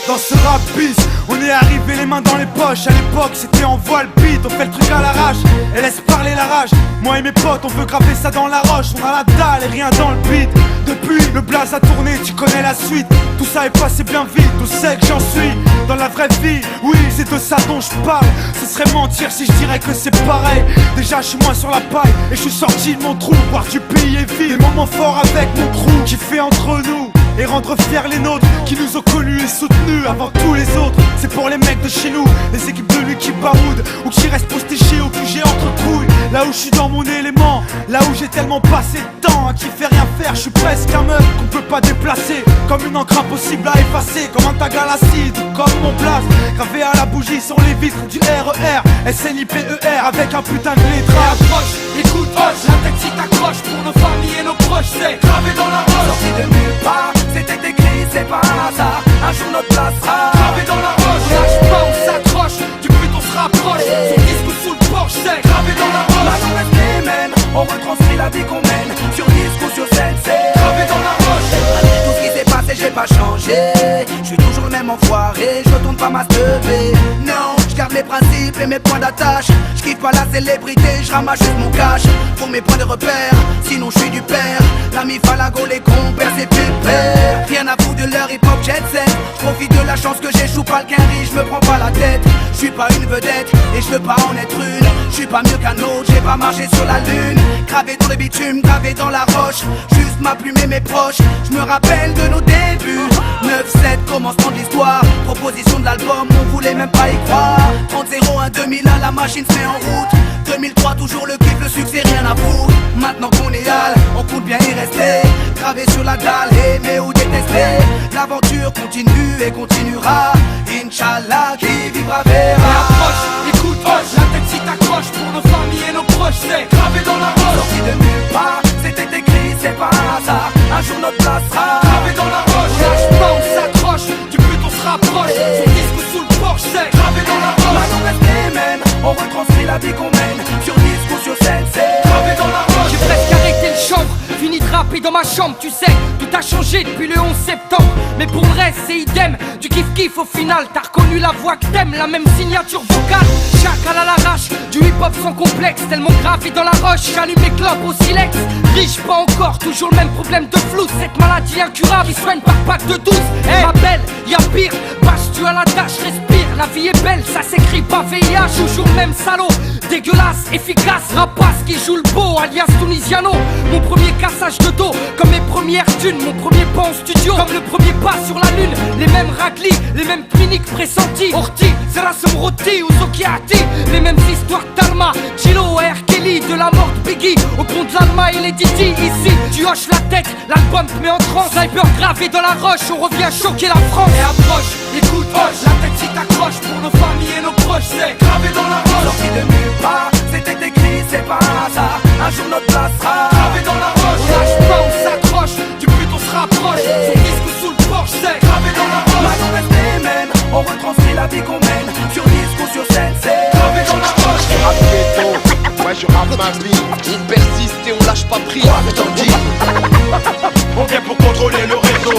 Dans ce rap bis, on est arrivé les mains dans les poches. À l'époque c'était en voile beat, on fait le truc à l'arrache et laisse parler la rage. Moi et mes potes on veut graver ça dans la roche. On a la dalle et rien dans le beat. Depuis le blaze a tourné, tu connais la suite. Tout ça est passé bien vite, où c'est que j'en suis dans la vraie vie, oui c'est de ça dont je parle. Ce serait mentir si je dirais que c'est pareil. Déjà je suis moins sur la paille et je suis sorti de mon trou. Voir du pays et vivre des moments forts avec mon crew qui fait entre nous et rendre fiers les nôtres qui nous ont connus et soutenus avant tous les autres. C'est pour les mecs de chez nous, les équipes de lui qui baroudent ou qui restent postichés au QG entre couilles. Là où je suis dans mon élément, là où j'ai tellement passé de temps à qui fait rien faire. Je suis presque un meuf qu'on peut pas déplacer, comme une encre impossible à effacer, comme un tag à l'acide, comme mon place gravé à la bougie sur les vitres du RER SNIPER avec un putain de lettrage. Approche, écoute, hoche, la tête si t'accroches pour nos familles et nos proches, c'est gravé dans la roche. Sorti de nulle part, c'était écrit, c'est pas un hasard. Un jour notre place sera gravé dans la roche. Lâche pas, on s'accroche, du but on se rapproche. Son disque sous le porche, c'est gravé dans la roche. Maintenant reste les mêmes, on retranscrit la vie qu'on mène. Sur disque ou sur scène, c'est gravé dans la roche. malgré tout ce qui s'est passé, j'ai pas changé. Je suis toujours le même enfoiré, je retourne pas ma teubée. Non, je garde mes principes et mes points d'attache. Je kiffe pas la célébrité, je ramasse juste mon cash pour mes points de repère, sinon je suis du père. L'ami Falago, les compères, c'est pépère. Rien à foutre de leur hip-hop jet set. Je profite de la chance que j'échoue pas le quinri, je me prends pas la tête. Je suis pas une vedette et je veux pas en être une. Je suis pas mieux qu'un autre, j'ai pas marché sur la lune. Gravé dans le bitume, gravé dans la roche. Juste ma plume et mes proches, je me rappelle de nos débuts. 9-7, commencement de l'histoire. Proposition de l'album, on voulait même pas y croire. 30-01, 2001, la machine se met en route. 2003, toujours le kiff, le succès, rien à foutre. Maintenant qu'on est hal, on compte bien y rester. Gravé sur la dalle, aimer ou détester. L'aventure continue et continuera. Inch'Allah, qui vivra verra. Approche, écoute, hoche, la tête si t'accroches pour nos familles et nos proches, c'est gravé dans la roche. Sorti de nulle part, c'était écrit, c'est pas un hasard. Un jour notre place sera gravé dans la roche. Lâche pas, on s'accroche, du but on se rapproche. Son disque sous le porche, c'est gravé dans la roche. Maintenant reste les mêmes, on retranscrit la vie qu'on mène. Sur disque ou sur scène, c'est gravé dans la roche. J'ai presque arrêté le chambre, fini de rapper dans ma chambre. Tu sais, tout a changé depuis le 11 septembre. Mais pour le reste, c'est idem, du kiff-kiff au final. T'as reconnu la voix que t'aimes, la même signature vocale. Chacal à l'arrache, du hip-hop sans complexe. Tellement gravé dans la roche, j'allume mes clopes au silex. Riche pas encore, toujours le même problème de flou. Cette maladie incurable, il soigne par pack de 12. Ma belle, y'a pire, bâche-tu à la tâche, respire. La vie est belle, ça s'écrit pas VIH. Toujours le même salaud, dégueulasse, efficace. Rapace qui joue le beau, alias Tunisiano. Mon premier cassage de dos, comme mes premières thunes. Mon premier pas en studio, comme le premier pas sur la lune. Les mêmes raclis, les mêmes cliniques pressenties. Orti, Serasum Roti ou Zokiati. Les mêmes histoires d'Alma, Chilo et R. Kelly. De la mort de Biggie, au pont de l'Alma et les Didi. Ici, tu hoches la tête, l'album te met en transe. Sniper gravé dans la roche, on revient choquer la France. Et approche, écoute, hoche, la tête si t'accroches pour nos familles et nos proches, c'est gravé dans la roche. sorti de nulle part, c'était écrit, c'est pas un hasard. Un jour notre place sera gravé dans la roche. Lâche pas, on s'accroche, du but on se rapproche. Son disque sous le porche, c'est gravé dans la roche. Maintenant reste les mêmes, on retranscrit la vie qu'on mène. Sur disque ou sur scène, c'est gravé dans la roche. Rap ghetto, ouais je rappe ma vie. On persiste et on lâche pas prise. On vient pour contrôler le réseau.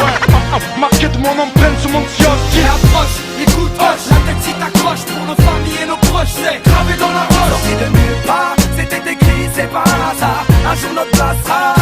Marqué de mon empreinte sur mon Et approche, écoute, hoche, la tête si t'accroches pour nos familles et nos proches, c'est gravé dans la roche. sorti de nulle part, c'était écrit, c'est pas un hasard. Un jour notre place sera